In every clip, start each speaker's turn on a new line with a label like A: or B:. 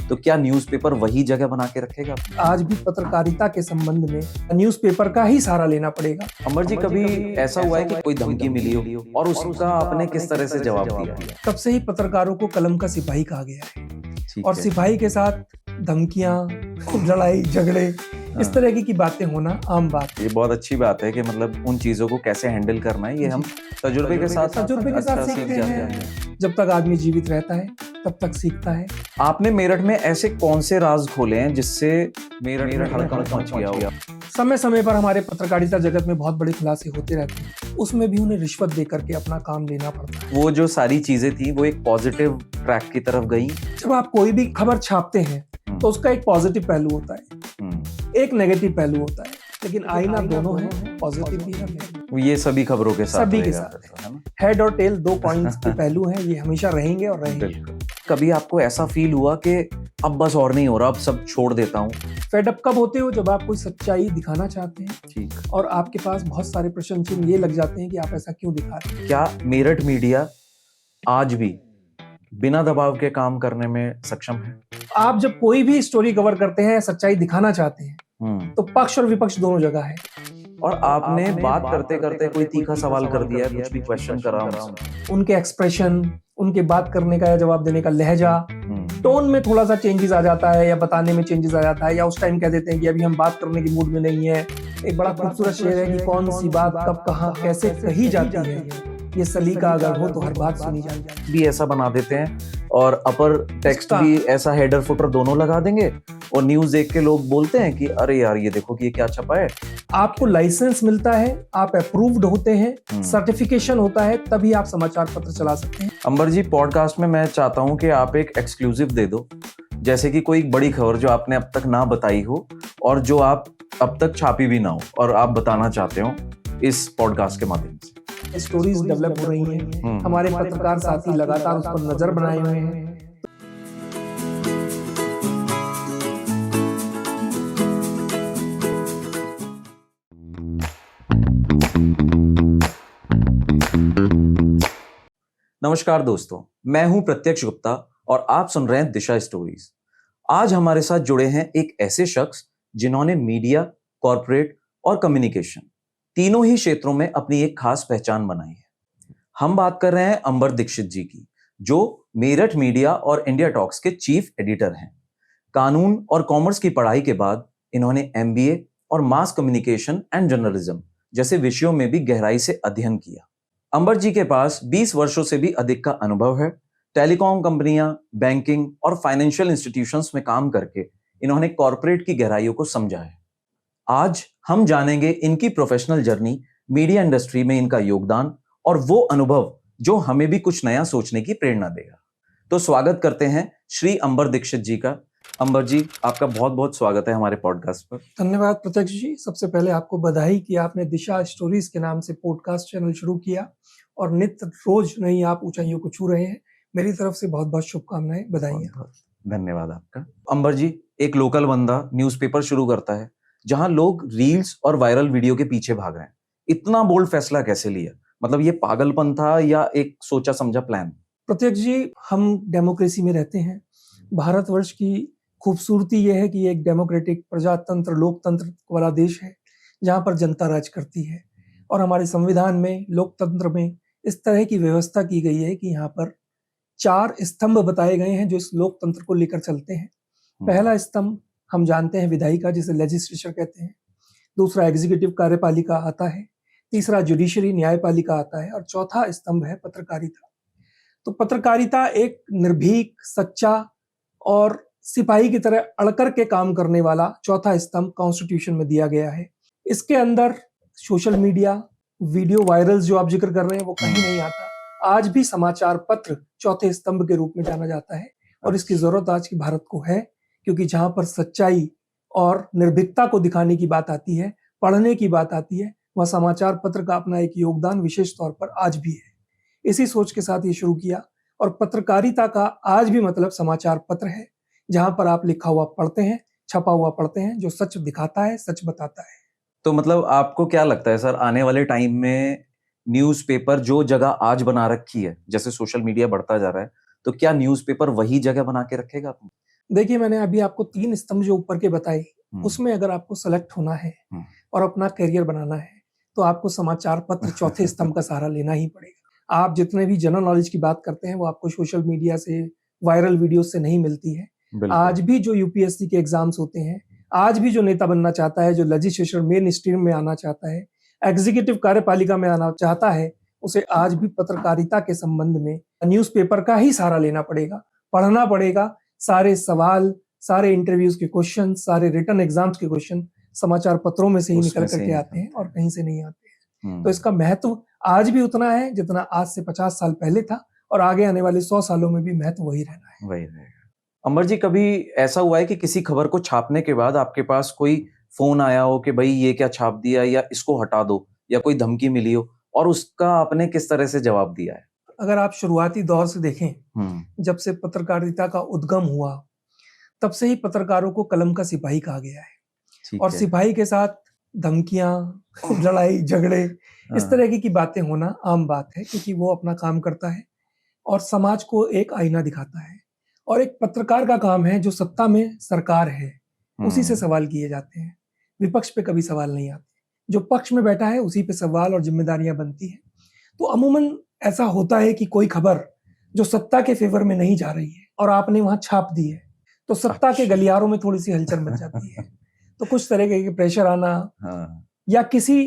A: तो क्या न्यूज़पेपर वही जगह बना के रखेगा?
B: आज भी पत्रकारिता के संबंध में न्यूज़पेपर का ही सहारा लेना पड़ेगा।
A: अमर जी, कभी ऐसा हुआ है कि कोई धमकी मिली हो और उसका आपने किस तरह से जवाब दिया?
B: तब से ही पत्रकारों को कलम का सिपाही कहा गया है
A: ठीक
B: और
A: है।
B: सिपाही के साथ धमकियां, लड़ाई झगड़े, इस तरह की बातें होना आम बात है।
A: ये बहुत अच्छी बात है कि मतलब उन चीजों को कैसे हैंडल करना है, ये हम तजुर्बे के साथ अच्छा
B: सीखते
A: जाते
B: हैं। जब तक आदमी जीवित रहता है तब तक सीखता है।
A: आपने मेरठ में ऐसे कौन से राज खोले हैं जिससे मेरठ में हड़कंप मच गया हो?
B: समय समय पर हमारे पत्रकारिता जगत में बहुत बड़े खुलासे होते रहते हैं, उसमें भी उन्हें रिश्वत दे करके अपना काम लेना पड़ता है।
A: वो जो सारी चीजें थी वो एक पॉजिटिव ट्रैक की तरफ गई।
B: जब आप कोई भी खबर छापते हैं तो उसका एक पॉजिटिव पहलू होता है, एक नेगेटिव पहलू होता है, लेकिन आईना दोनों है, पॉजिटिव भी है।
A: ये सभी खबरों के साथ
B: सभी के
A: रहेगा,
B: साथ
A: है ना?
B: हेड और टेल दो कॉइन्स के पहलू हैं, ये हमेशा रहेंगे और रहेंगे।
A: बिल्कुल। कभी आपको ऐसा फील हुआ कि अब बस और नहीं हो रहा, अब सब छोड़ देता हूँ?
B: फेड अप कब होते हो? जब आप कोई सच्चाई दिखाना चाहते हैं
A: ठीक।
B: और आपके पास बहुत सारे प्रश्न चिन्ह ये लग जाते हैं कि आप ऐसा क्यों दिखा रहे हैं।
A: क्या मेरठ मीडिया आज भी बिना दबाव के काम करने में सक्षम है?
B: आप जब कोई भी स्टोरी कवर करते हैं, सच्चाई दिखाना चाहते हैं, तो पक्ष और विपक्ष दोनों जगह है।
A: और आपने बात करते करते कोई तीखा सवाल कर दिया है, कुछ भी क्वेश्चन करा उनसे?
B: उनके एक्सप्रेशन, उनके बात करने का या जवाब देने का लहजा, टोन में थोड़ा सा चेंजेस आ जाता है या बताने में चेंजेस आ जाता है, या उस टाइम कह देते हैं कि अभी हम बात करने की मूड में नहीं है। एक बड़ा खूबसूरत शेर है कि कौन सी बात कब कहाँ कैसे कही जाती है, ये सलीका अगर हो तो हर बात सुनी जाती
A: भी ऐसा बना देते हैं और अपर टेक्स्ट भी ऐसा हेडर फुटर दोनों लगा देंगे और न्यूज देख के लोग बोलते हैं कि अरे यार ये देखो कि ये क्या छपा है।
B: आपको लाइसेंस मिलता है, आप अप्रूव्ड होते हैं, सर्टिफिकेशन होता है, तभी आप समाचार पत्र चला सकते हैं।
A: अंबर जी, पॉडकास्ट में मैं चाहता हूं कि आप एक एक्सक्लूसिव दे दो, जैसे कि कोई बड़ी खबर जो आपने अब तक ना बताई हो और जो आप अब तक छापी भी ना हो और आप बताना चाहते हो इस पॉडकास्ट के माध्यम से।
B: स्टोरीज डेवलप हो रही हैं, हमारे पत्रकार साथी लगातार उस पर नजर बनाए हुए हैं।
A: नमस्कार दोस्तों, मैं हूं प्रत्यक्ष गुप्ता और आप सुन रहे हैं दिशा स्टोरीज। आज हमारे साथ जुड़े हैं एक ऐसे शख्स जिन्होंने मीडिया, कॉर्पोरेट और कम्युनिकेशन तीनों ही क्षेत्रों में अपनी एक खास पहचान बनाई है। हम बात कर रहे हैं अंबर दीक्षित जी की, जो मेरठ मीडिया और इंडिया टॉक्स के चीफ एडिटर हैं। कानून और कॉमर्स की पढ़ाई के बाद इन्होंने एमबीए और मास कम्युनिकेशन एंड जर्नलिज्म जैसे विषयों में भी गहराई से अध्ययन किया। अंबर जी के पास 20 वर्षों से भी अधिक का अनुभव है। टेलीकॉम कंपनियां, बैंकिंग और फाइनेंशियल इंस्टीट्यूशंस में काम करके इन्होंने कॉर्पोरेट की गहराइयों को समझा है। आज हम जानेंगे इनकी प्रोफेशनल जर्नी, मीडिया इंडस्ट्री में इनका योगदान और वो अनुभव जो हमें भी कुछ नया सोचने की प्रेरणा देगा। तो स्वागत करते हैं श्री अंबर दीक्षित जी का। अंबर जी, आपका बहुत बहुत स्वागत है हमारे पॉडकास्ट पर।
B: धन्यवाद प्रत्यक्ष जी। सबसे पहले आपको बधाई कि आपने दिशा स्टोरीज के नाम से पॉडकास्ट चैनल शुरू किया और नित्य रोज नई आप ऊंचाइयों को छू रहे हैं। मेरी तरफ से बहुत बहुत शुभकामनाएं, बधाइयां।
A: धन्यवाद आपका। अंबर जी, एक लोकल बंदा न्यूज़पेपर शुरू करता है जहां लोग रील्स और वायरल वीडियो के पीछे भाग रहे हैं। इतना बोल्ड फैसला कैसे लिया? मतलब ये पागलपन था या एक सोचा समझा प्लान?
B: प्रत्यक्ष जी, हम डेमोक्रेसी में रहते हैं। भारतवर्ष की खूबसूरती यह है कि ये एक डेमोक्रेटिक, प्रजातंत्र, लोकतंत्र वाला देश है जहाँ पर जनता राज करती है। और हमारे संविधान में, लोकतंत्र में इस तरह की व्यवस्था की गई है कि यहाँ पर 4 स्तंभ बताए गए हैं जो इस लोकतंत्र को लेकर चलते हैं। पहला स्तंभ हम जानते हैं विधायिका, जिसे लेजिस्लेचर कहते हैं। दूसरा एग्जीक्यूटिव, कार्यपालिका आता है। तीसरा जुडिशरी, न्यायपालिका आता है। और चौथा स्तंभ है पत्रकारिता। तो पत्रकारिता एक निर्भीक, सच्चा और सिपाही की तरह अड़कर के काम करने वाला चौथा स्तंभ कॉन्स्टिट्यूशन में दिया गया है। इसके अंदर सोशल मीडिया, वीडियो वायरल्स जो आप जिक्र कर रहे हैं वो कहीं नहीं आता। आज भी समाचार पत्र चौथे स्तंभ के रूप में जाना जाता है और इसकी जरूरत आज की भारत को है, क्योंकि जहां पर सच्चाई और निर्भीकता को दिखाने की बात आती है, पढ़ने की बात आती है, वह समाचार पत्र का अपना एक योगदान विशेष तौर पर आज भी है। इसी सोच के साथ ये शुरू किया और पत्रकारिता का आज भी मतलब समाचार पत्र है, जहां पर आप लिखा हुआ पढ़ते हैं, छपा हुआ पढ़ते हैं, जो सच दिखाता है, सच बताता है।
A: तो मतलब आपको क्या लगता है सर, आने वाले टाइम में न्यूज़पेपर जो जगह आज बना रखी है, जैसे सोशल मीडिया बढ़ता जा रहा है, तो क्या न्यूज़पेपर वही जगह बना के रखेगा?
B: देखिए, मैंने अभी आपको 3 स्तंभ जो ऊपर के बताए, उसमें अगर आपको सेलेक्ट होना है और अपना करियर बनाना है, तो आपको समाचार पत्र चौथे स्तंभ का सहारा लेना ही पड़ेगा। आप जितने भी जनरल नॉलेज की बात करते हैं, वो आपको सोशल मीडिया से, वायरल वीडियो से नहीं मिलती है। आज भी जो यूपीएससी के एग्जाम्स होते हैं, आज भी जो नेता बनना चाहता है, जो लेजिस्लेचर मेन स्ट्रीम में आना चाहता है, एग्जीक्यूटिव कार्यपालिका में आना चाहता है, उसे आज भी पत्रकारिता के संबंध में न्यूज़पेपर का ही सहारा लेना पड़ेगा, पढ़ना पड़ेगा। सारे सवाल, सारे इंटरव्यूज के क्वेश्चन, सारे रिटन एग्जाम्स के क्वेश्चन समाचार पत्रों में से ही निकल करके आते हैं और कहीं से नहीं आते हैं। तो इसका महत्व आज भी उतना है जितना आज से 50 साल पहले था, और आगे आने वाले 100 सालों में भी महत्व वही रहना है।
A: वही रहेगा। अमर जी, कभी ऐसा हुआ है कि किसी खबर को छापने के बाद आपके पास कोई फोन आया हो कि भाई ये क्या छाप दिया, या इसको हटा दो, या कोई धमकी मिली हो, और उसका आपने किस तरह से जवाब दिया है?
B: अगर आप शुरुआती दौर से देखें, जब से पत्रकारिता का उद्गम हुआ, तब से ही पत्रकारों को कलम का सिपाही कहा गया है। और सिपाही के साथ धमकियां, लड़ाई झगड़े, इस तरह की बातें होना आम बात है, क्योंकि वो अपना काम करता है और समाज को एक आईना दिखाता है। और एक पत्रकार का काम है, जो सत्ता में सरकार है उसी से सवाल किए जाते हैं, विपक्ष पे कभी सवाल नहीं आते। जो पक्ष में बैठा है उसी पे सवाल और जिम्मेदारियां बनती है। तो अमूमन ऐसा होता है कि कोई खबर जो सत्ता के फेवर में नहीं जा रही है और आपने वहां छाप दी है, तो सत्ता के गलियारों में थोड़ी सी हलचल मच जाती है। तो कुछ तरह के प्रेशर आना, या किसी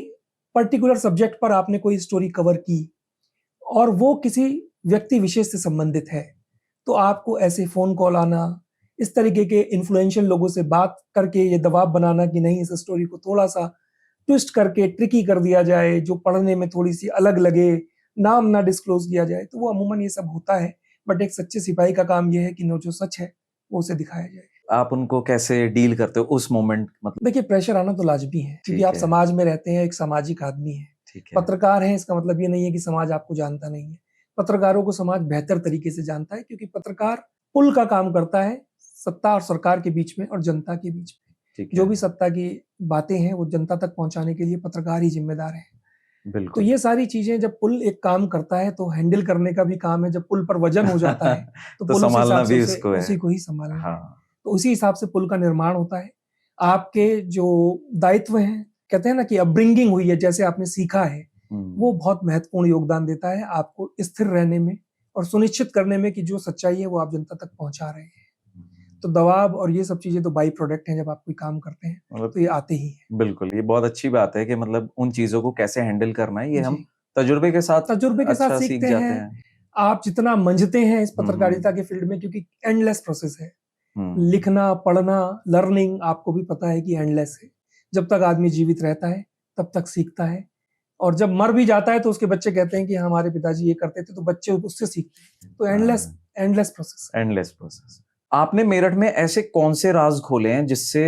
B: पर्टिकुलर सब्जेक्ट पर आपने कोई स्टोरी कवर की और वो किसी व्यक्ति विशेष से संबंधित है, तो आपको ऐसे फोन कॉल आना, इस तरीके के इन्फ्लुएंशियल लोगों से बात करके ये दबाव बनाना कि नहीं, इस स्टोरी को थोड़ा सा ट्विस्ट करके ट्रिकी कर दिया जाए, जो पढ़ने में थोड़ी सी अलग लगे, नाम ना डिस्क्लोज किया जाए, तो वो अमूमन ये सब होता है। बट एक सच्चे सिपाही का काम ये है कि जो सच है वो उसे दिखाया जाए।
A: आप उनको कैसे डील करते हो उस मोमेंट? मतलब
B: देखिए, प्रेशर आना तो लाजमी है, क्योंकि आप समाज में रहते हैं, एक सामाजिक आदमी है। पत्रकार हैं, इसका मतलब ये नहीं है कि समाज आपको जानता नहीं है। पत्रकारों को समाज बेहतर तरीके से जानता है, क्योंकि पत्रकार पुल का काम करता है सत्ता और सरकार के बीच में और जनता के बीच में। जो भी सत्ता की बातें हैं वो जनता तक पहुंचाने के लिए पत्रकार ही जिम्मेदार है। तो ये सारी चीजें, जब पुल एक काम करता है तो हैंडल करने का भी काम है। जब पुल पर वजन हो जाता है तो पुल
A: संभालना भी उसको है,
B: उसी को ही संभालना है। तो उसी हिसाब से पुल का निर्माण होता है। आपके जो दायित्व हैं, कहते हैं ना कि अपब्रिंगिंग हुई है, जैसे आपने सीखा है, वो बहुत महत्वपूर्ण योगदान देता है आपको स्थिर रहने में और सुनिश्चित करने में कि जो सच्चाई है वो आप जनता तक पहुंचा रहे हैं। तो दबाव और ये सब चीजें तो बाई प्रोडक्ट हैं, जब आप कोई काम करते हैं तो ये आते ही है।
A: बिल्कुल, ये बहुत अच्छी बात है कि मतलब उन चीजों को कैसे हैंडल करना है, ये हम तजुर्बे के साथ
B: सीखते हैं। आप जितना मंझते हैं इस पत्रकारिता के फील्ड में, क्योंकि एंडलेस प्रोसेस है, लिखना, पढ़ना, लर्निंग, आपको भी पता है कि एंडलेस है। जब तक आदमी जीवित रहता है तब तक सीखता है, और जब मर भी जाता है तो उसके बच्चे कहते हैं कि हमारे पिताजी ये करते थे, तो बच्चे उससे सीखते हैं। तो एंडलेस प्रोसेस।
A: आपने मेरठ में ऐसे कौन से राज खोले हैं जिससे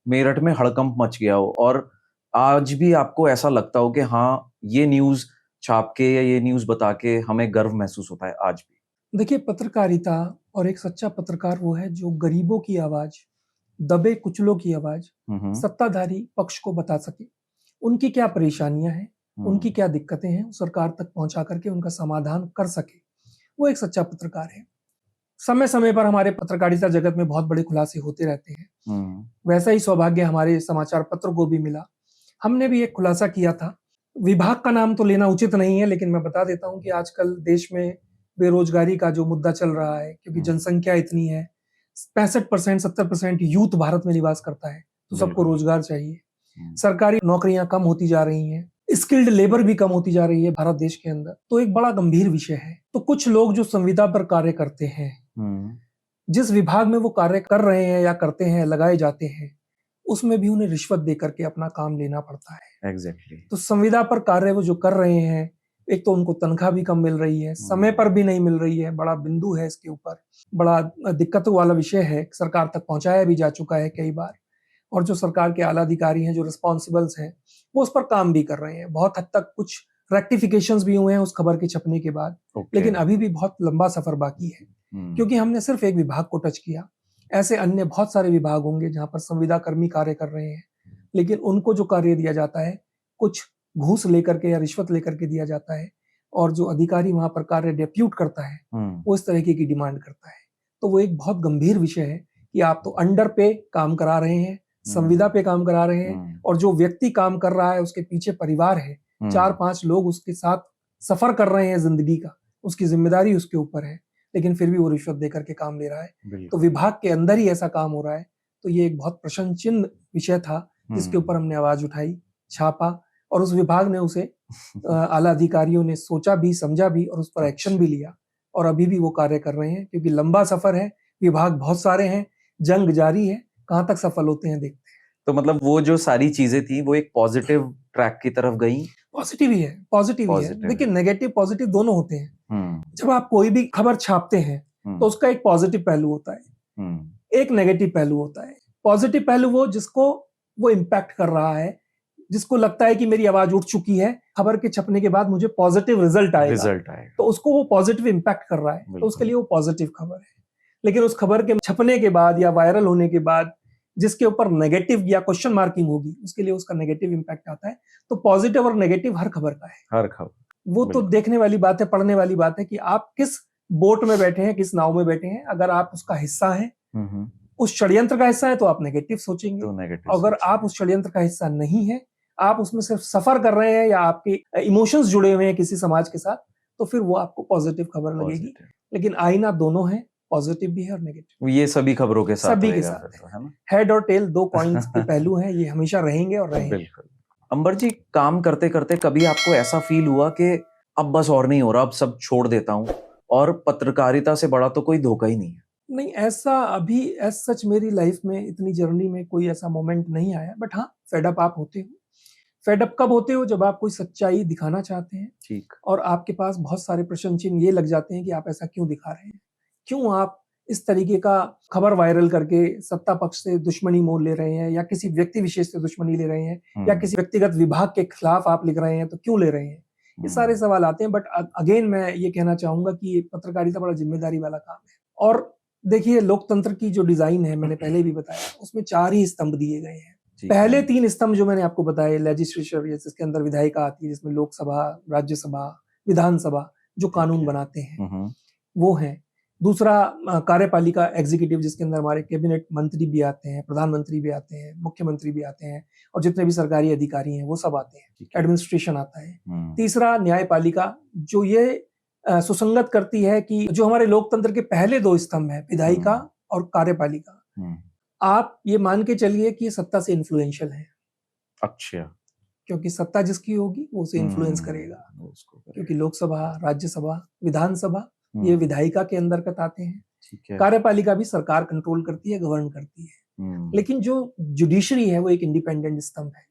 A: मेरठ में हड़कंप मच गया हो, और आज भी आपको ऐसा लगता हो कि हाँ, ये न्यूज छाप के या ये न्यूज बता के हमें गर्व महसूस होता है आज भी?
B: देखिए, पत्रकारिता और एक सच्चा पत्रकार वो है जो गरीबों की आवाज, दबे कुचलों की आवाज सत्ताधारी पक्ष को बता सके, उनकी क्या परेशानियां हैं, उनकी क्या दिक्कतें हैं, सरकार तक पहुंचा करके उनका समाधान कर सके। वो एक सच्चा पत्रकार है। समय समय पर हमारे पत्रकारिता जगत में बहुत बड़े खुलासे होते रहते हैं। वैसा ही सौभाग्य हमारे समाचार पत्र को भी मिला। हमने भी एक खुलासा किया था। विभाग का नाम तो लेना उचित नहीं है, लेकिन मैं बता देता हूं कि आजकल देश में बेरोजगारी का जो मुद्दा चल रहा है, क्योंकि जनसंख्या इतनी है, 65% 70% यूथ भारत में निवास करता है, तो सबको रोजगार चाहिए। सरकारी नौकरियां कम होती जा रही हैं, स्किल्ड लेबर भी कम होती जा रही है भारत देश के अंदर। तो एक बड़ा गंभीर विषय है। तो कुछ लोग जो संविदा पर कार्य करते हैं, जिस विभाग में वो कार्य कर रहे हैं या करते हैं, लगाए जाते हैं, उसमें भी उन्हें रिश्वत देकर के अपना काम लेना पड़ता है।
A: एग्जैक्टली।
B: तो संविदा पर कार्य वो जो कर रहे हैं, एक तो उनको तनख्वाह भी कम मिल रही है, समय पर भी नहीं मिल रही है। बड़ा बिंदु है इसके ऊपर, बड़ा दिक्कत वाला विषय है। सरकार तक पहुंचाया भी जा चुका है कई बार, और जो सरकार के आला अधिकारी हैं, जो रिस्पॉन्सिबल्स हैं, वो उस पर काम भी कर रहे हैं। बहुत हद तक कुछ रेक्टिफिकेशंस भी हुए हैं उस खबर के छपने के बाद, लेकिन अभी भी बहुत लंबा सफर बाकी है, क्योंकि हमने सिर्फ एक विभाग को टच किया। ऐसे अन्य बहुत सारे विभाग होंगे जहां पर संविदा कर्मी कार्य कर रहे हैं, लेकिन उनको जो कार्य दिया जाता है, कुछ घूस लेकर के या रिश्वत लेकर के दिया जाता है, और जो अधिकारी वहां पर कार्य डेप्यूट करता है, वो इस तरीके की डिमांड करता है। तो वो एक बहुत गंभीर विषय है कि आप तो अंडर पे काम करा रहे हैं, संविदा पे काम करा रहे हैं, और जो व्यक्ति काम कर रहा है उसके पीछे परिवार है, 4-5 लोग उसके साथ सफर कर रहे हैं जिंदगी का, उसकी जिम्मेदारी उसके ऊपर है, लेकिन फिर भी वो रिश्वत देकर के काम ले रहा है। तो विभाग के अंदर ही ऐसा काम हो रहा है। तो ये एक बहुत प्रशंसनीय विषय था जिसके ऊपर हमने आवाज उठाई, छापा, और उस विभाग ने उसे आला अधिकारियों ने सोचा भी, समझा भी, और उस पर एक्शन भी लिया, और अभी भी वो कार्य कर रहे हैं, क्योंकि लंबा सफर है, विभाग बहुत सारे हैं, जंग जारी है, कहां तक सफल होते हैं देखते हैं।
A: तो मतलब वो जो सारी चीजें थी वो एक पॉजिटिव ट्रैक की तरफ गई।
B: पॉजिटिव ही है, पॉजिटिव ही है। देखिए, नेगेटिव पॉजिटिव दोनों होते हैं। जब आप कोई भी खबर छापते हैं तो उसका एक पॉजिटिव पहलू होता है, एक नेगेटिव पहलू होता है। पॉजिटिव पहलू वो जिसको वो इम्पैक्ट कर रहा है, जिसको लगता है कि मेरी आवाज उठ चुकी है, खबर के छपने के बाद मुझे पॉजिटिव रिजल्ट आएगा, तो उसको वो पॉजिटिव इम्पैक्ट कर रहा है, तो उसके लिए वो पॉजिटिव खबर है। लेकिन उस खबर के छपने के बाद या वायरल होने के बाद जिसके ऊपर नेगेटिव या क्वेश्चन मार्किंग होगी, उसके लिए उसका नेगेटिव इम्पैक्ट आता है। तो पॉजिटिव और नेगेटिव हर खबर का है,
A: हर खबर।
B: वो तो देखने वाली बात है, पढ़ने वाली बात है कि आप किस बोट में बैठे हैं, किस नाव में बैठे हैं। अगर आप उसका हिस्सा हैं, उस षड्यंत्र का हिस्सा है, तो आप नेगेटिव सोचेंगे। तो अगर आप उस षड्यंत्र का हिस्सा नहीं है, आप उसमें सिर्फ सफर कर रहे हैं या आपके इमोशंस जुड़े हुए हैं किसी समाज के साथ, तो फिर वो आपको पॉजिटिव खबर लगेगी। लेकिन आईना दोनों है, पॉजिटिव भी है और नेगेटिव।
A: ये सभी खबरों के साथ
B: सभी के साथ है ना? हेड और टेल दो कॉइन्स के पहलू हैं, ये हमेशा रहेंगे और रहेंगे।
A: बिल्कुल। अंबर जी, काम करते करते कभी आपको ऐसा फील हुआ कि अब बस और नहीं हो रहा, अब सब छोड़ देता हूँ, और पत्रकारिता से बड़ा तो कोई धोखा ही नहीं है?
B: नहीं, ऐसा अभी एज सच मेरी लाइफ में, इतनी जर्नी में कोई ऐसा मोमेंट नहीं आया। बट हाँ, फेड अप आप होते हो। फेड अप कब होते हो? जब आप कोई सच्चाई दिखाना चाहते हैं,
A: ठीक,
B: और आपके पास बहुत सारे प्रश्न चिन्ह ये लग जाते हैं कि आप ऐसा क्यों दिखा रहे हैं, क्यों आप इस तरीके का खबर वायरल करके सत्ता पक्ष से दुश्मनी मोल ले रहे हैं, या किसी व्यक्ति विशेष से दुश्मनी ले रहे हैं, या किसी व्यक्तिगत विभाग के खिलाफ आप लिख रहे हैं, तो क्यों ले रहे हैं? ये सारे सवाल आते हैं। बट अगेन मैं ये कहना चाहूंगा कि पत्रकारिता बड़ा जिम्मेदारी वाला काम है। और देखिए, लोकतंत्र की जो डिजाइन है, मैंने पहले भी बताया, उसमें 4 ही स्तंभ दिए गए हैं। पहले 3 स्तंभ जो मैंने आपको बताए, लेजिस्लेचर जिसके अंदर विधायिका आती है, जिसमें लोकसभा, राज्यसभा, विधानसभा जो कानून बनाते हैं वो है। दूसरा कार्यपालिका, एग्जीक्यूटिव, जिसके अंदर हमारे कैबिनेट मंत्री भी आते हैं, प्रधानमंत्री भी आते हैं, मुख्यमंत्री भी आते हैं, और जितने भी सरकारी अधिकारी हैं वो सब आते हैं। एडमिनिस्ट्रेशन आता है। तीसरा न्यायपालिका, जो ये सुसंगत करती है कि जो हमारे लोकतंत्र के पहले 2 स्तंभ है, विधायिका और कार्यपालिका, आप ये मान के चलिए कि सत्ता से इन्फ्लुएंशियल है।
A: अच्छा।
B: क्योंकि सत्ता जिसकी होगी वो उसे इन्फ्लुएंस करेगा, क्योंकि लोकसभा, राज्यसभा, विधानसभा ये विधायिका के अंतर्गत आते हैं। कार्यपालिका भी सरकार कंट्रोल करती है, गवर्न करती है। लेकिन जो जुडिशरी है वो एक इंडिपेंडेंट स्तंभ है।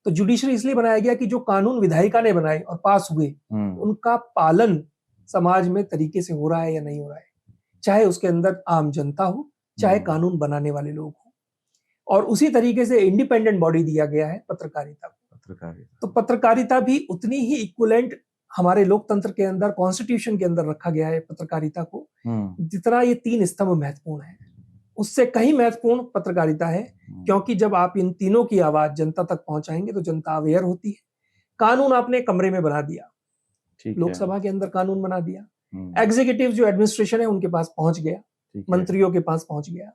B: तो जुडिशरी इसलिए बनाया गया कि जो कानून विधायिका ने बनाए और पास हुए, उनका पालन समाज में तरीके से हो रहा है या नहीं हो रहा है, चाहे उसके अंदर आम जनता हो, चाहे कानून बनाने वाले लोग हो। और उसी तरीके से इंडिपेंडेंट बॉडी दिया गया है पत्रकारिता को। तो पत्रकारिता भी उतनी ही इक्विवेलेंट हमारे लोकतंत्र के अंदर, कॉन्स्टिट्यूशन के अंदर रखा गया है पत्रकारिता को, जितना ये 3 स्तंभ महत्वपूर्ण है, उससे कहीं महत्वपूर्ण पत्रकारिता है। क्योंकि जब आप इन तीनों की आवाज जनता तक पहुंचाएंगे तो जनता अवेयर होती है। कानून आपने कमरे में बना दिया, लोकसभा के अंदर कानून बना दिया, एग्जीक्यूटिव जो एडमिनिस्ट्रेशन है उनके पास पहुंच गया, मंत्रियों के पास पहुंच गया,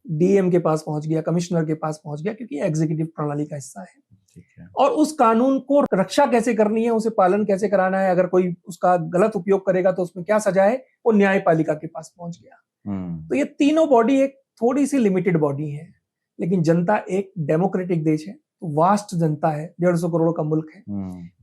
B: डीएम के पास पहुंच गया, कमिश्नर के पास पहुंच गया, क्योंकि एग्जीक्यूटिव प्रणाली का हिस्सा है। और उस कानून को रक्षा कैसे करनी है, उसे पालन कैसे कराना है, अगर कोई उसका गलत उपयोग करेगा तो उसमें क्या सजा है, वो न्यायपालिका के पास पहुंच गया। तो ये तीनों बॉडी एक थोड़ी सी लिमिटेड बॉडी है, लेकिन जनता एक डेमोक्रेटिक देश है, तो वास्ट जनता है, 150 करोड़ का मुल्क है,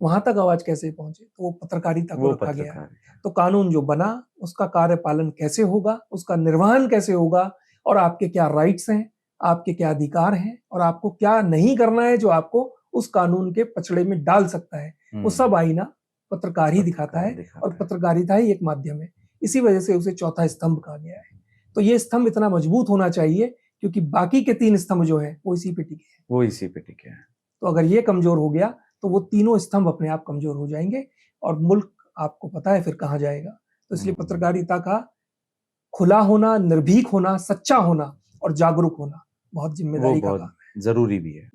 B: वहां तक आवाज कैसे पहुंचे, तो वो पत्रकारिता को रखा गया। तो कानून जो बना उसका कार्य पालन कैसे होगा, उसका निर्वहन कैसे होगा, और आपके क्या राइट्स हैं, आपके क्या अधिकार हैं, और आपको क्या नहीं करना है जो आपको उस कानून के पचड़े में डाल सकता है, वो सब आईना पत्रकार ही दिखाता है। और पत्रकारिता ही एक माध्यम है, इसी वजह से उसे चौथा स्तंभ कहा गया है। तो ये स्तंभ इतना मजबूत होना चाहिए, क्योंकि बाकी के 3 स्तंभ जो है वो इसी पे टिके हैं। तो अगर ये कमजोर हो गया तो वो तीनों स्तंभ अपने आप कमजोर हो जाएंगे, और मुल्क आपको पता है फिर कहाँ जाएगा। तो इसलिए पत्रकारिता का खुला होना, निर्भीक होना, सच्चा होना और जागरूक होना बहुत जिम्मेदारी का काम है।
A: जरूरी भी है,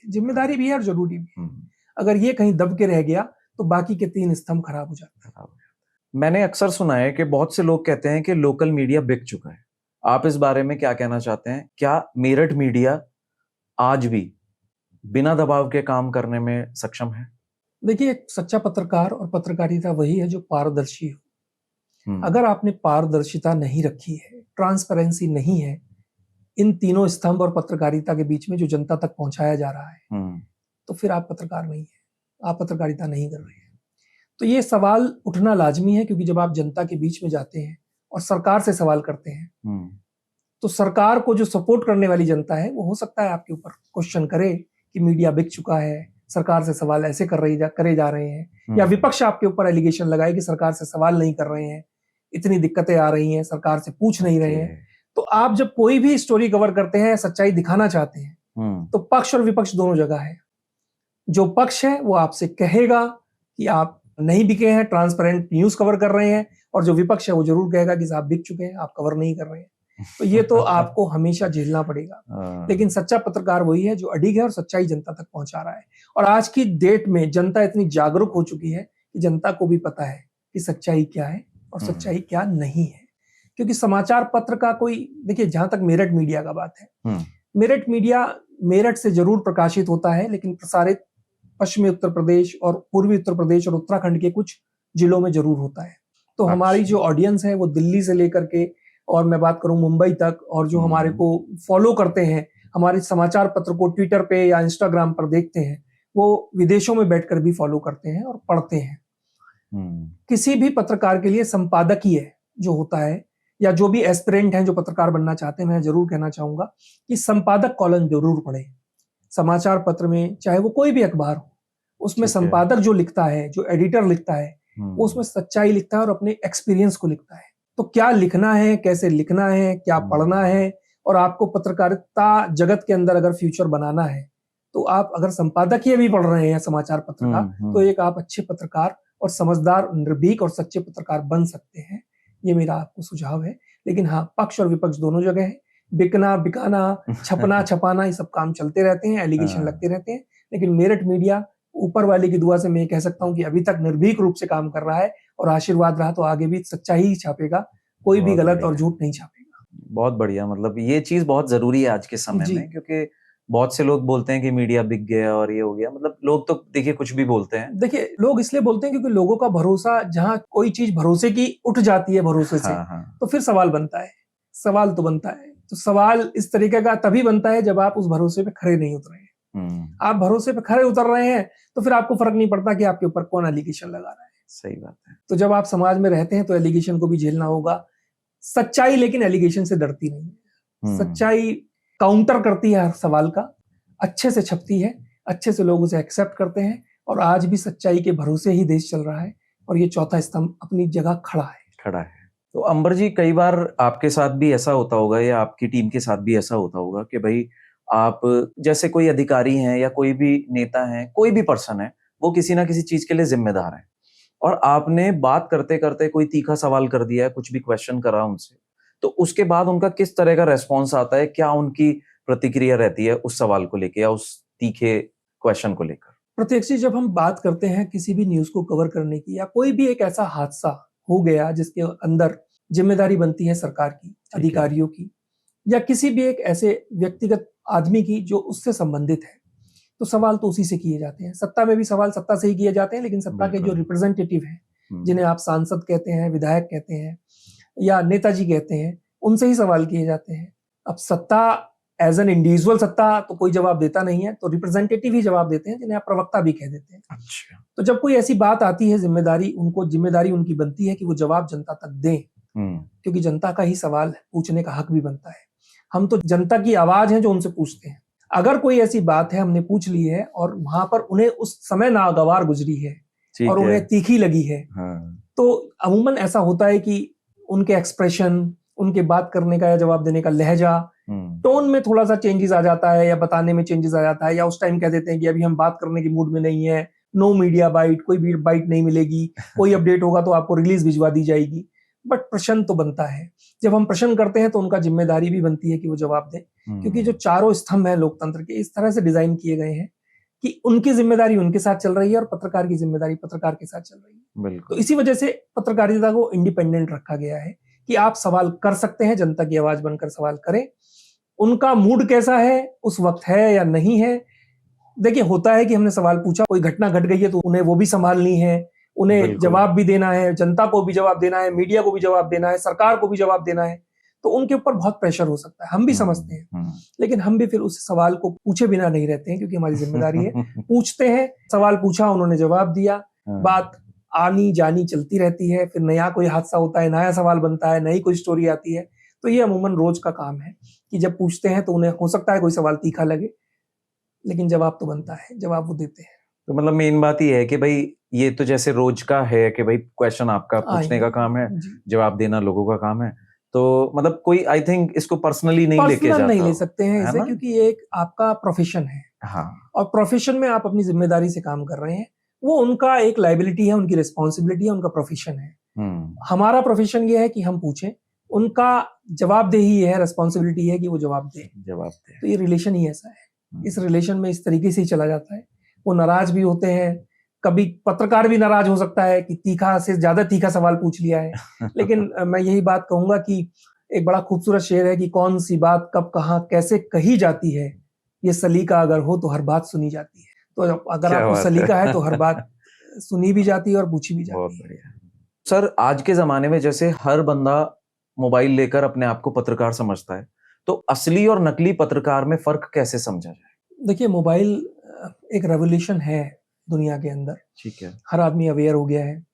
B: जिम्मेदारी भी है और जरूरी भी है। अगर ये कहीं दब के रह गया तो बाकी के 3 स्तंभ खराब हो जाते हैं।
A: मैंने अक्सर सुना है कि बहुत से लोग कहते हैं कि लोकल मीडिया बिक चुका है। आप इस बारे में क्या कहना चाहते हैं? क्या मेरठ मीडिया आज भी बिना दबाव के काम करने में सक्षम है?
B: देखिए, एक सच्चा पत्रकार और पत्रकारिता वही है जो पारदर्शी हो।
A: हम्म,
B: अगर आपने पारदर्शिता नहीं रखी है, ट्रांसपेरेंसी नहीं है इन तीनों स्तंभ और पत्रकारिता के बीच में जो जनता तक पहुंचाया जा रहा है,
A: हम्म,
B: तो फिर आप पत्रकार नहीं है, आप पत्रकारिता नहीं कर रहे हैं। तो ये सवाल उठना लाजमी है, क्योंकि जब आप जनता के बीच में जाते हैं और सरकार से सवाल करते हैं,
A: हम्म,
B: तो सरकार को जो सपोर्ट करने वाली जनता है वो हो सकता है आपके ऊपर क्वेश्चन करे कि मीडिया बिक चुका है, सरकार से सवाल ऐसे करे जा रहे हैं, या विपक्ष आपके ऊपर एलिगेशन लगाए कि सरकार से सवाल नहीं कर रहे हैं, इतनी दिक्कतें आ रही हैं, सरकार से पूछ नहीं रहे हैं। तो आप जब कोई भी स्टोरी कवर करते हैं, सच्चाई दिखाना चाहते हैं, तो पक्ष और विपक्ष दोनों जगह है। जो पक्ष है वो आपसे कहेगा कि आप नहीं बिके हैं, ट्रांसपेरेंट न्यूज कवर कर रहे हैं, और जो विपक्ष है वो जरूर कहेगा कि आप बिक चुके हैं, आप कवर नहीं कर रहे हैं। तो ये तो आपको हमेशा झेलना पड़ेगा। लेकिन सच्चा पत्रकार वही है जो अडिग है और सच्चाई जनता तक पहुंचा रहा है। और आज की डेट में जनता इतनी जागरूक हो चुकी है कि जनता को भी पता है कि सच्चाई क्या है और सच्चाई क्या नहीं है। क्योंकि समाचार पत्र का कोई, देखिए, जहां तक मेरठ मीडिया का बात है, मेरठ मीडिया मेरठ से जरूर प्रकाशित होता है, लेकिन प्रसारित पश्चिमी उत्तर प्रदेश और पूर्वी उत्तर प्रदेश और उत्तराखंड के कुछ जिलों में जरूर होता है। तो हमारी जो ऑडियंस है वो दिल्ली से लेकर के, और मैं बात करूं मुंबई तक, और जो हमारे को फॉलो करते हैं, हमारे समाचार पत्र को ट्विटर पे या इंस्टाग्राम पर देखते हैं, वो विदेशों में बैठकर भी फॉलो करते हैं और पढ़ते हैं। किसी भी पत्रकार के लिए संपादकीय जो होता है, या जो भी एस्पिरेंट हैं जो पत्रकार बनना चाहते हैं, मैं जरूर कहना चाहूंगा कि संपादक कॉलम जरूर पढ़े। समाचार पत्र में चाहे वो कोई भी अखबार हो, उसमें संपादक जो लिखता है, जो एडिटर लिखता है, वो उसमें सच्चाई लिखता है और अपने एक्सपीरियंस को लिखता है। तो क्या लिखना है, कैसे लिखना है, क्या पढ़ना है, और आपको पत्रकारिता जगत के अंदर अगर फ्यूचर बनाना है, तो आप अगर संपादकीय भी पढ़ रहे हैं समाचार पत्र का, तो एक आप अच्छे पत्रकार और समझदार, निर्भीक और सच्चे पत्रकार बन सकते हैं। ये मेरा आपको सुझाव है। लेकिन हाँ, पक्ष और विपक्ष दोनों जगह है। बिकना, बिकाना, छपना, छपाना, ये सब काम चलते रहते हैं, एलिगेशन लगते रहते हैं। लेकिन मेरठ मीडिया ऊपर वाले की दुआ से मैं कह सकता हूँ कि अभी तक निर्भीक रूप से काम कर रहा है, और आशीर्वाद रहा तो आगे भी सच्चाई ही छापेगा, कोई भी गलत और झूठ नहीं छापेगा।
A: बहुत बढ़िया। मतलब ये चीज बहुत जरूरी है आज के समय में, क्योंकि बहुत से लोग बोलते हैं कि मीडिया बिक गया और ये हो गया। मतलब लोग तो देखिए कुछ भी बोलते हैं।
B: देखिए, लोग इसलिए बोलते हैं क्योंकि लोगों का भरोसा, जहां कोई चीज भरोसे की उठ जाती है भरोसे से, तो फिर सवाल बनता है। सवाल तो बनता है, तो सवाल इस तरीके का तभी बनता है जब आप उस भरोसे पे खड़े नहीं उतरे हैं। आप भरोसे पे खड़े उतर रहे हैं तो फिर आपको फर्क नहीं पड़ता कि आपके ऊपर कौन एलिगेशन लगा रहा है।
A: सही बात है।
B: तो जब आप समाज में रहते हैं तो एलिगेशन को भी झेलना होगा। सच्चाई लेकिन एलिगेशन से डरती नहीं है। सच्चाई काउंटर करती है हर सवाल का, अच्छे से छपती है, अच्छे से लोग उसे एक्सेप्ट करते हैं, और आज भी सच्चाई के भरोसे ही देश चल रहा है, और ये चौथा स्तंभ अपनी जगह खड़ा है।
A: तो अंबर जी, कई बार आपके साथ भी ऐसा होता होगा, या आपकी टीम के साथ भी ऐसा होता होगा कि भाई आप जैसे कोई अधिकारी हैं या कोई भी नेता हैं, कोई भी पर्सन है, वो किसी ना किसी चीज के लिए जिम्मेदार है, और आपने बात करते करते कोई तीखा सवाल कर दिया है, कुछ भी क्वेश्चन करा उनसे, तो उसके बाद उनका किस तरह का रेस्पॉन्स आता है? क्या उनकी प्रतिक्रिया रहती है उस सवाल को लेकर या उस तीखे क्वेश्चन को लेकर?
B: प्रत्यक्ष, जब हम बात करते हैं किसी भी न्यूज को कवर करने की, या कोई भी एक ऐसा हादसा हो गया जिसके अंदर जिम्मेदारी बनती है सरकार की, अधिकारियों की, या किसी भी एक ऐसे व्यक्तिगत आदमी की जो उससे संबंधित है, तो सवाल तो उसी से किए जाते हैं। सत्ता में भी सवाल सत्ता से ही किए जाते हैं, लेकिन सत्ता के जो रिप्रेजेंटेटिव हैं, जिन्हें आप सांसद कहते हैं, विधायक कहते हैं, या नेताजी कहते हैं, उनसे ही सवाल किए जाते हैं। अब सत्ता एज एन इंडिविजुअल सत्ता तो कोई जवाब देता नहीं है, तो रिप्रेजेंटेटिव ही जवाब देते हैं, जिन्हें आप प्रवक्ता भी कह देते हैं।
A: अच्छा।
B: तो जब कोई ऐसी बात आती है, जिम्मेदारी उनकी बनती है कि वो जवाब जनता तक दें, क्योंकि जनता का ही सवाल पूछने का हक भी बनता है। हम तो जनता की आवाज है जो उनसे पूछते हैं। अगर कोई ऐसी बात है हमने पूछ ली है और वहां पर उन्हें उस समय नागवार गुजरी है और उन्हें तीखी लगी है, तो अमूमन ऐसा होता है कि उनके एक्सप्रेशन, उनके बात करने का या जवाब देने का लहजा, टोन में थोड़ा सा चेंजेस आ जाता है, या बताने में चेंजेस आ जाता है, या उस टाइम कह देते हैं कि अभी हम बात करने की मूड में नहीं है, नो मीडिया बाइट, कोई भी बाइट नहीं मिलेगी, कोई अपडेट होगा तो आपको रिलीज भिजवा दी जाएगी। बट प्रश्न तो बनता है। जब हम प्रश्न करते हैं तो उनका जिम्मेदारी भी बनती है कि वो जवाब दें, क्योंकि जो चारों स्तंभ हैं लोकतंत्र के, इस तरह से डिजाइन किए गए हैं कि उनकी जिम्मेदारी उनके साथ चल रही है और पत्रकार की जिम्मेदारी पत्रकार के साथ चल रही है। तो इसी वजह से पत्रकारिता को इंडिपेंडेंट रखा गया है कि आप सवाल कर सकते हैं, जनता की आवाज बनकर सवाल करें। उनका मूड कैसा है उस वक्त है या नहीं है, देखिए होता है कि हमने सवाल पूछा, कोई घटना घट गई है तो उन्हें वो भी संभालनी है, उन्हें
A: बिल्कुल।
B: जवाब भी देना है, जनता को भी जवाब देना है, मीडिया को भी जवाब देना है, सरकार को भी जवाब देना है, तो उनके ऊपर बहुत प्रेशर हो सकता है, हम भी समझते हैं। लेकिन हम भी फिर उस सवाल को पूछे बिना नहीं रहते हैं, क्योंकि हमारी जिम्मेदारी है। पूछते हैं, सवाल पूछा, उन्होंने जवाब दिया, बात आनी जानी चलती रहती है, फिर नया कोई हादसा होता है, नया सवाल बनता है, नई कोई स्टोरी आती है। तो ये अमूमन रोज का काम है कि जब पूछते हैं तो उन्हें हो सकता है कोई सवाल तीखा लगे, लेकिन जवाब तो बनता है, जवाब वो देते हैं।
A: तो मतलब मेन बात ये है कि भाई ये तो जैसे रोज का है कि भाई क्वेश्चन आपका पूछने का काम है, जवाब देना लोगों का काम है। तो मतलब कोई आई थिंक इसको पर्सनली नहीं लेके जाता,
B: नहीं ले सकते हैं इसे, क्योंकि ये एक आपका प्रोफेशन है।
A: हाँ।
B: और प्रोफेशन में आप अपनी जिम्मेदारी से काम कर रहे हैं, वो उनका एक लायबिलिटी है, उनकी रिस्पॉन्सिबिलिटी है, उनका प्रोफेशन है। हमारा प्रोफेशन ये है कि हम पूछें, उनका जवाबदेही है, रिस्पॉन्सिबिलिटी है कि वो जवाब दे। तो ये रिलेशन ही ऐसा है, इस रिलेशन में इस तरीके से ही चला जाता है। वो नाराज भी होते हैं, कभी पत्रकार भी नाराज हो सकता है कि तीखा से ज्यादा तीखा सवाल पूछ लिया है। लेकिन मैं यही बात कहूंगा कि एक बड़ा खूबसूरत शेर है कि कौन सी बात कब कहाँ कैसे कही जाती है, ये सलीका अगर हो तो हर बात सुनी जाती है। तो अगर आपको सलीका है तो हर बात सुनी भी जाती है और पूछी भी जाती है।
A: सर, आज के जमाने में जैसे हर बंदा मोबाइल लेकर अपने आप को पत्रकार समझता है, तो असली और नकली पत्रकार में फर्क कैसे समझा जाए?
B: देखिए, मोबाइल एक रेवोल्यूशन है दुनिया के अंदर।
A: ठीक है।
B: हर आदमी अवेयर हो गया है।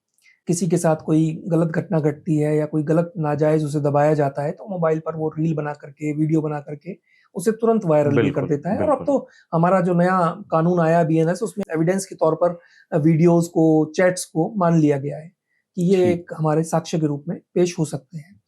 B: किसी के साथ कोई गलत घटना घटती है या कोई गलत नाजायज उसे दबाया जाता है, तो मोबाइल पर वो रील बना करके, वीडियो बना करके उसे तुरंत वायरल भी कर देता है। और अब तो हमारा जो नया कानून आया BNS, उसमें एविडेंस के तौर पर वीडियोस को, चैट्स को मान लिया गया है कि ये एक हमारे साक्ष्य के रूप में पेश हो सकते हैं।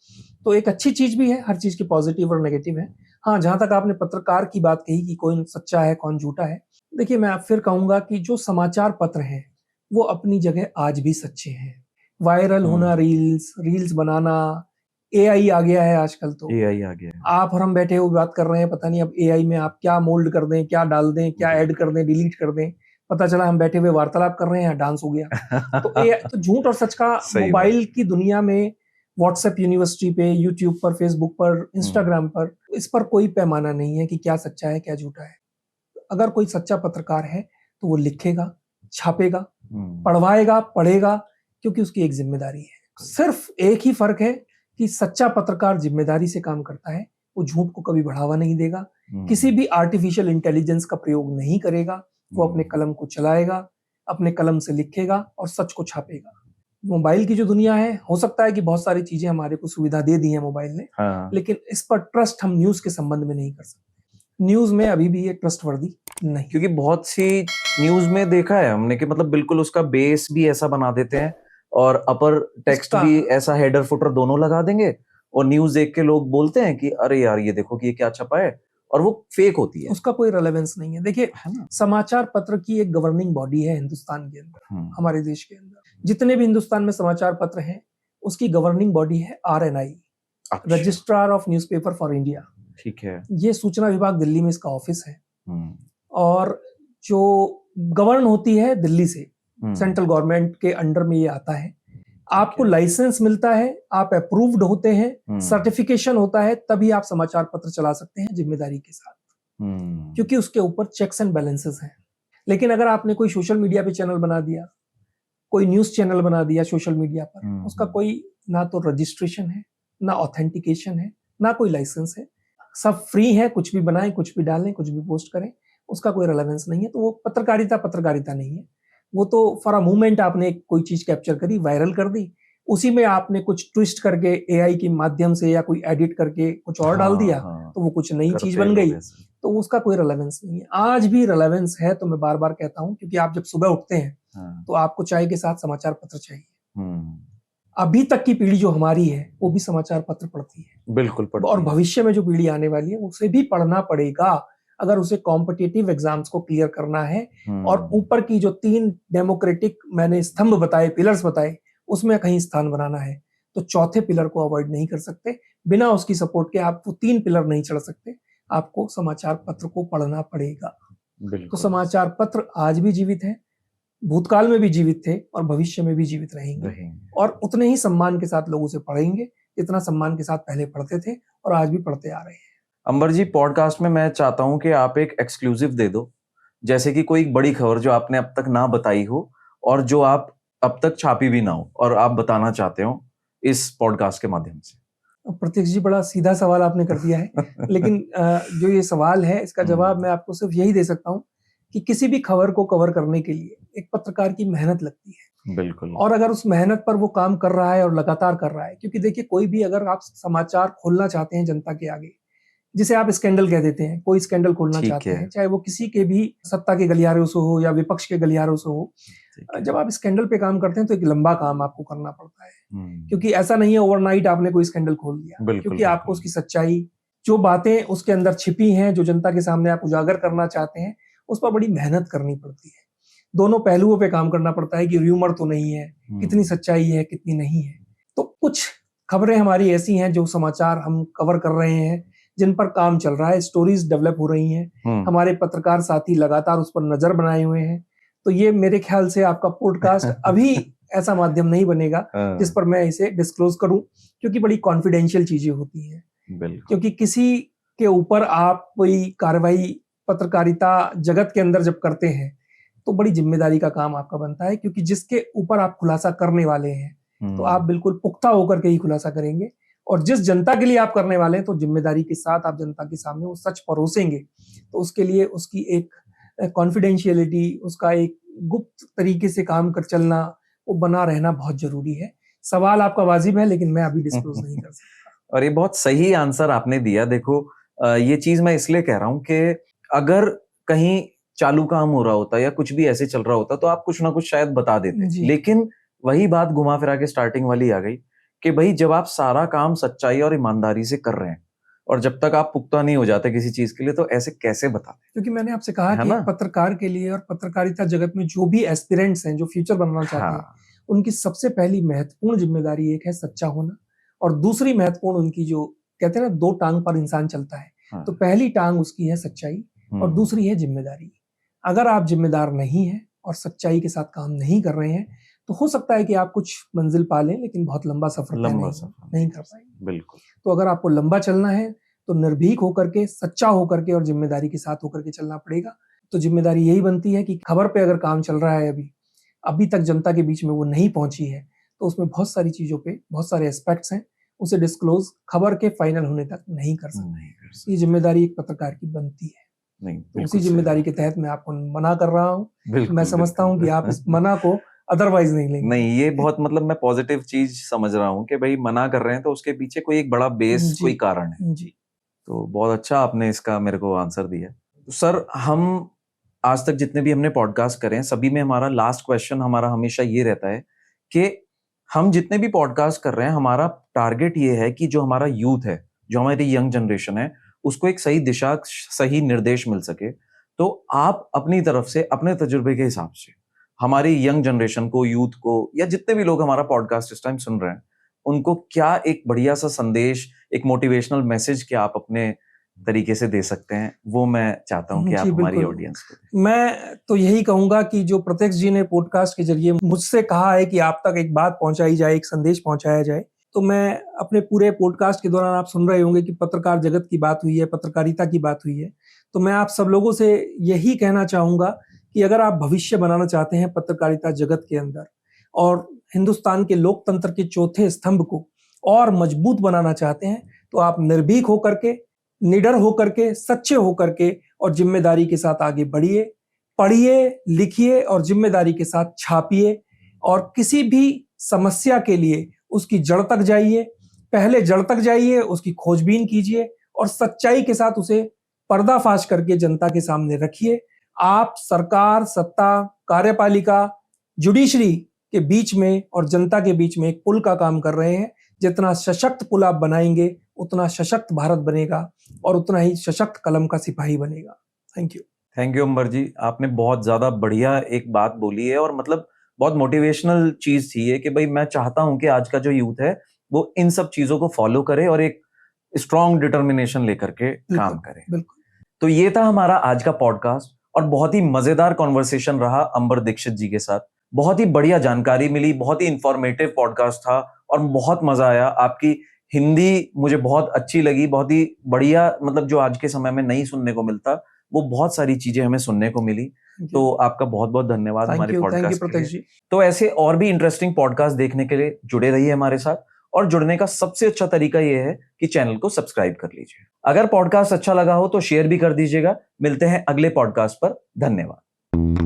B: तो एक अच्छी चीज भी है, हर चीज की पॉजिटिव और नेगेटिव है। हाँ, जहां तक आपने पत्रकार की बात कही कि कौन सच्चा है कौन झूठा है, देखिए मैं फिर कहूंगा कि जो समाचार पत्र हैं वो अपनी जगह आज भी सच्चे हैं। वायरल होना, रील्स बनाना, AI आ गया है आजकल। तो
A: AI आ गया है।
B: आप और हम बैठे हुए बात कर रहे हैं, पता नहीं अब AI में आप क्या मोल्ड कर दें, क्या डाल दें, क्या ऐड कर दें, डिलीट कर दें, पता चला हम बैठे हुए वार्तालाप कर रहे हैं, डांस हो गया। तो झूठ और सच का मोबाइल की दुनिया में, व्हाट्सएप यूनिवर्सिटी पे, यूट्यूब पर, फेसबुक पर, इंस्टाग्राम पर, इस पर कोई पैमाना नहीं है कि क्या सच्चा है क्या झूठा है। अगर कोई सच्चा पत्रकार है तो वो लिखेगा, छापेगा, पढ़वाएगा, पढ़ेगा, क्योंकि उसकी एक जिम्मेदारी है। सिर्फ एक ही फर्क है कि सच्चा पत्रकार जिम्मेदारी से काम करता है, वो झूठ को कभी बढ़ावा नहीं देगा, किसी भी आर्टिफिशियल इंटेलिजेंस का प्रयोग नहीं करेगा, वो अपने कलम को चलाएगा, अपने कलम से लिखेगा और सच को छापेगा। मोबाइल की जो दुनिया है, हो सकता है कि बहुत सारी चीजें हमारे को सुविधा दे दी है मोबाइल ने, लेकिन इस पर ट्रस्ट हम न्यूज के संबंध में नहीं कर सकते। न्यूज में अभी भी ये ट्रस्टवर्दी नहीं,
A: क्योंकि बहुत सी न्यूज में देखा है हमने कि मतलब बिल्कुल उसका बेस भी ऐसा बना देते हैं और अपर टेक्स्ट भी ऐसा, हेडर फुटर दोनों लगा देंगे, और न्यूज देख के लोग बोलते हैं कि अरे यार ये देखो कि ये क्या छपा है, और वो फेक होती है,
B: उसका कोई रेलेवेंस नहीं है। देखिए, समाचार पत्र की एक गवर्निंग बॉडी है हिंदुस्तान के अंदर, हमारे देश के अंदर जितने भी हिंदुस्तान में समाचार पत्र हैं, उसकी गवर्निंग बॉडी है RNI, registrar of newspaper for India.
A: ठीक है।
B: ये सूचना विभाग दिल्ली में इसका ऑफिस है, और जो गवर्न होती है दिल्ली से, सेंट्रल गवर्नमेंट के अंडर में ये आता है। आपको लाइसेंस मिलता है, आप अप्रूव्ड होते हैं, सर्टिफिकेशन होता है, तभी आप समाचार पत्र चला सकते हैं जिम्मेदारी के साथ, क्योंकि उसके ऊपर चेक्स एंड बैलेंसेस हैं। लेकिन अगर आपने कोई सोशल मीडिया पे चैनल बना दिया, कोई न्यूज चैनल बना दिया सोशल मीडिया पर, उसका कोई ना तो रजिस्ट्रेशन है, ना ऑथेंटिकेशन है, ना कोई लाइसेंस है, सब फ्री है, कुछ भी बनाएं, कुछ भी डालें, कुछ भी पोस्ट करें, उसका कोई रेलेवेंस नहीं है। तो वो पत्रकारिता नहीं है। वो तो फॉर अ मूवमेंट आपने कोई चीज कैप्चर करी, वायरल कर दी, उसी में आपने कुछ ट्विस्ट करके AI के माध्यम से या कोई एडिट करके कुछ और डाल दिया, तो वो कुछ नई चीज बन गई, तो उसका कोई रेलेवेंस नहीं है। आज भी रेलेवेंस है, तो मैं बार बार कहता हूं, क्योंकि आप जब सुबह उठते हैं तो आपको चाय के साथ समाचार पत्र चाहिए। अभी तक की पीढ़ी जो हमारी है वो भी समाचार पत्र पढ़ती है,
A: बिल्कुल पढ़ती है,
B: और भविष्य में जो पीढ़ी आने वाली है उसे भी पढ़ना पड़ेगा, अगर उसे कॉम्पिटिटिव एग्जाम्स को क्लियर करना है। और ऊपर की जो 3 डेमोक्रेटिक मैंने स्तंभ बताए, पिलर्स बताए, उसमें कहीं स्थान बनाना है, तो चौथे पिलर को अवॉइड नहीं कर सकते। बिना उसकी सपोर्ट के आप वो 3 पिलर नहीं चढ़ सकते, आपको समाचार पत्र को पढ़ना पड़ेगा। तो समाचार पत्र आज भी जीवित है, भूतकाल में भी जीवित थे, और भविष्य में भी जीवित रहेंगे, और उतने ही सम्मान के साथ लोग उसे पढ़ेंगे, जितना सम्मान के साथ पहले पढ़ते थे और आज भी पढ़ते आ रहे हैं।
A: अंबर जी, पॉडकास्ट में मैं चाहता हूं कि आप एक एक्सक्लूसिव दे दो, जैसे कि कोई बड़ी खबर जो आपने अब तक ना बताई हो और जो आप अब तक छापी भी ना हो और आप बताना चाहते हो इस पॉडकास्ट के माध्यम से।
B: प्रत्यक्ष जी, बड़ा सीधा सवाल आपने कर दिया है, लेकिन जो ये सवाल है इसका जवाब मैं आपको सिर्फ यही दे सकता हूँ कि किसी भी खबर को कवर करने के लिए एक पत्रकार की मेहनत लगती है।
A: बिल्कुल।
B: और अगर उस मेहनत पर वो काम कर रहा है और लगातार कर रहा है, क्योंकि देखिए कोई भी अगर आप समाचार खोलना चाहते हैं जनता के आगे, जिसे आप स्कैंडल कह देते हैं, कोई स्कैंडल खोलना
A: ठीक
B: चाहते
A: है।
B: हैं, चाहे वो किसी के भी सत्ता के गलियारों से हो या विपक्ष के गलियारों से हो,
A: ठीक है।
B: जब आप स्कैंडल पे काम करते हैं तो एक लंबा काम आपको करना पड़ता है,
A: हम्म,
B: क्योंकि ऐसा नहीं है ओवरनाइट आपने कोई स्कैंडल खोल दिया,
A: बिल्कुल
B: क्योंकि
A: बिल्कुल।
B: आपको उसकी सच्चाई, जो बातें उसके अंदर छिपी हैं, जो जनता के सामने आप उजागर करना चाहते हैं, उस पर बड़ी मेहनत करनी पड़ती है। दोनों पहलुओं पे काम करना पड़ता है कि र्यूमर तो नहीं है, कितनी सच्चाई है, कितनी नहीं है। तो कुछ खबरें हमारी ऐसी हैं, जो समाचार हम कवर कर रहे हैं, जिन पर काम चल रहा है, स्टोरीज डेवलप हो रही हैं, हमारे पत्रकार साथी लगातार उस पर नजर बनाए हुए हैं। तो ये मेरे ख्याल से आपका पॉडकास्ट अभी ऐसा माध्यम नहीं बनेगा जिस पर मैं इसे डिस्क्लोज करूं, क्योंकि बड़ी कॉन्फिडेंशियल चीजें होती हैं। क्योंकि किसी के ऊपर आप कोई कार्रवाई पत्रकारिता जगत के अंदर जब करते हैं तो बड़ी जिम्मेदारी का काम आपका बनता है, क्योंकि जिसके ऊपर आप खुलासा करने वाले हैं तो आप बिल्कुल पुख्ता होकर के ही खुलासा करेंगे, और जिस जनता के लिए आप करने वाले हैं तो जिम्मेदारी के साथ आप जनता के सामने वो सच परोसेंगे। तो उसके लिए उसकी एक कॉन्फिडेंशियलिटी, उसका एक गुप्त तरीके से काम कर चलना, वो बना रहना बहुत जरूरी है। सवाल आपका वाजिब है, लेकिन मैं अभी डिस्क्लोज नहीं कर सकता।
A: और ये बहुत सही आंसर आपने दिया। देखो, ये चीज मैं इसलिए कह रहा हूं कि अगर कहीं चालू काम हो रहा होता या कुछ भी ऐसे चल रहा होता तो आप कुछ ना कुछ शायद बता देते, लेकिन वही बात घुमा फिरा के स्टार्टिंग वाली आ गई कि भाई जब आप सारा काम सच्चाई और ईमानदारी से कर रहे हैं और जब तक आप पुख्ता नहीं हो जाते किसी चीज के लिए, तो ऐसे कैसे बताते?
B: क्योंकि मैंने आपसे कहा कि पत्रकार के लिए और पत्रकारिता जगत में जो भी एस्पिरेंट्स हैं, जो फ्यूचर बनना चाहते हैं, उनकी सबसे पहली महत्वपूर्ण जिम्मेदारी एक है सच्चा होना, और दूसरी महत्वपूर्ण उनकी, जो कहते हैं ना, दो टांग पर इंसान चलता है, तो पहली टांग उसकी है सच्चाई और दूसरी है जिम्मेदारी। अगर आप जिम्मेदार नहीं हैं और सच्चाई के साथ काम नहीं कर रहे हैं तो हो सकता है कि आप कुछ मंजिल पा लें, लेकिन बहुत लंबा सफर नहीं कर पाएंगे।
A: बिल्कुल।
B: तो अगर आपको लंबा चलना है तो निर्भीक होकर के, सच्चा होकर के और जिम्मेदारी के साथ होकर के चलना पड़ेगा। तो जिम्मेदारी यही बनती है कि खबर पे अगर काम चल रहा है, अभी तक जनता के बीच में वो नहीं पहुंची है, तो उसमें बहुत सारी चीजों पे बहुत सारे एस्पेक्ट्स हैं, उसे डिस्क्लोज खबर के फाइनल होने तक नहीं कर सकते। ये जिम्मेदारी एक पत्रकार की बनती है। तो उसी जिम्मेदारी के तहत मैं आपको मना कर रहा हूँ। मैं समझता हूँ कि आप इस मना को अदरवाइज नहीं लेंगे।
A: नहीं, ये बहुत मतलब मैं पॉजिटिव चीज समझ रहा हूँ कि भाई मना कर रहे हैं तो उसके पीछे कोई एक बड़ा बेस, कोई कारण है
B: जी।
A: तो बहुत अच्छा आपने इसका मेरे को आंसर दिया। तो सर, हम आज तक जितने भी हमने पॉडकास्ट करे हैं, सभी में हमारा लास्ट क्वेश्चन हमारा हमेशा ये रहता है कि हम जितने भी पॉडकास्ट कर रहे हैं, हमारा टारगेट ये है कि जो हमारा यूथ है, जो हमारी यंग जनरेशन है, उसको एक सही दिशा, सही निर्देश मिल सके। तो आप अपनी तरफ से, अपने तजुर्बे के हिसाब से हमारी यंग जनरेशन को, यूथ को, या जितने भी लोग हमारा पॉडकास्ट इस टाइम सुन रहे हैं, उनको क्या एक बढ़िया सा संदेश, एक मोटिवेशनल मैसेज क्या आप अपने तरीके से दे सकते हैं, वो मैं चाहता हूं कि आप हमारी ऑडियंस को।
B: मैं तो यही कहूंगा कि जो प्रत्यक्ष जी ने पॉडकास्ट के जरिए मुझसे कहा है कि आप तक एक बात पहुंचाई जाए, एक संदेश पहुंचाया जाए, तो मैं अपने पूरे पॉडकास्ट के दौरान, आप सुन रहे होंगे कि पत्रकार जगत की बात हुई है, पत्रकारिता की बात हुई है, तो मैं आप सब लोगों से यही कहना चाहूंगा कि अगर आप भविष्य बनाना चाहते हैं पत्रकारिता जगत के अंदर, और हिंदुस्तान के लोकतंत्र के चौथे स्तंभ को और मजबूत बनाना चाहते हैं, तो आप निर्भीक होकर के, निडर होकर के, सच्चे होकर के और जिम्मेदारी के साथ आगे बढ़िए, पढ़िए, लिखिए और जिम्मेदारी के साथ छापिए, और किसी भी समस्या के लिए उसकी जड़ तक जाइए, पहले जड़ तक जाइए, उसकी खोजबीन कीजिए और सच्चाई के साथ उसे पर्दाफाश करके जनता के सामने रखिए। आप सरकार, सत्ता, कार्यपालिका, जुडिशरी के बीच में और जनता के बीच में एक पुल का काम कर रहे हैं। जितना सशक्त पुल आप बनाएंगे, उतना सशक्त भारत बनेगा और उतना ही सशक्त कलम का सिपाही बनेगा। थैंक यू
A: अंबर जी, आपने बहुत ज्यादा बढ़िया एक बात बोली है, और मतलब बहुत मोटिवेशनल चीज थी ये कि भाई मैं चाहता हूं कि आज का जो यूथ है वो इन सब चीजों को फॉलो करे और एक स्ट्रॉन्ग डिटर्मिनेशन लेकर के काम करे।
B: बिल्कुल।
A: तो ये था हमारा आज का पॉडकास्ट, और बहुत ही मजेदार कॉन्वर्सेशन रहा अंबर दीक्षित जी के साथ। बहुत ही बढ़िया जानकारी मिली, बहुत ही इंफॉर्मेटिव पॉडकास्ट था और बहुत मजा आया आपकी हिंदी मुझे बहुत अच्छी लगी, बहुत ही बढ़िया, मतलब जो आज के समय में नहीं सुनने को मिलता, वो बहुत सारी चीजें हमें सुनने को मिली। तो आपका बहुत बहुत धन्यवाद
B: थैंक
A: हमारे
B: यू
A: पॉडकास्ट के
B: प्रत्यक्ष
A: लिए।
B: जी।
A: तो ऐसे और भी इंटरेस्टिंग पॉडकास्ट देखने के लिए जुड़े रहिए हमारे साथ, और जुड़ने का सबसे अच्छा तरीका यह है कि चैनल को सब्सक्राइब कर लीजिए। अगर पॉडकास्ट अच्छा लगा हो तो शेयर भी कर दीजिएगा। मिलते हैं अगले पॉडकास्ट पर। धन्यवाद।